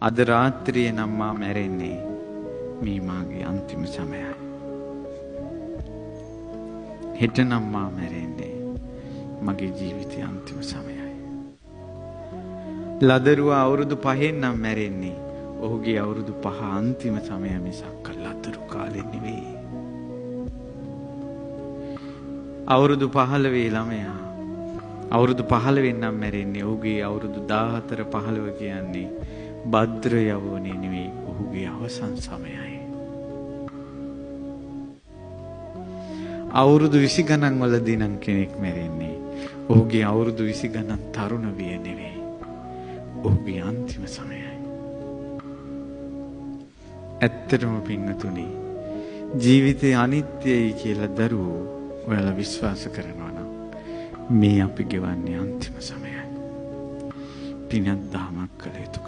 අද රාත්‍රියේ නම් මා මැරෙන්නේ මේ මාගේ අන්තිම සමයයි. හෙට නම් මා මැරෙන්නේ මගේ ජීවිතයේ අන්තිම සමයයි. ලදරුවා අවුරුදු 5න් නම් මැරෙන්නේ ඔහුගේ අවුරුදු 5 අන්තිම සමය මිසක් ලදරු කාලේ නෙවෙයි. අවුරුදු 15 ළමයා අවුරුදු 15 නම් මැරෙන්නේ ඔහුගේ අවුරුදු 14 15 කියන්නේ භද්‍ර යවෝනේ නෙවෙයි ඔහුගේ අවසන් සමයයි. අවුරුදු 20 ගණන් වලදී නම් කෙනෙක් මැරෙන්නේ ඔහුගේ අවුරුදු 20 ගණන් තරුණ විය නෙවෙයි ඔහුගේ අන්තිම සමයයි. ඇත්තටම පින්වතුනි ජීවිතේ අනිත්‍යයි කියලා දරුවෝ ඔයාලා විශ්වාස කරනවා නම් මේ අපි ගෙවන්නේ අන්තිම සමයයි. පිනක් දහමක් කළ යුතු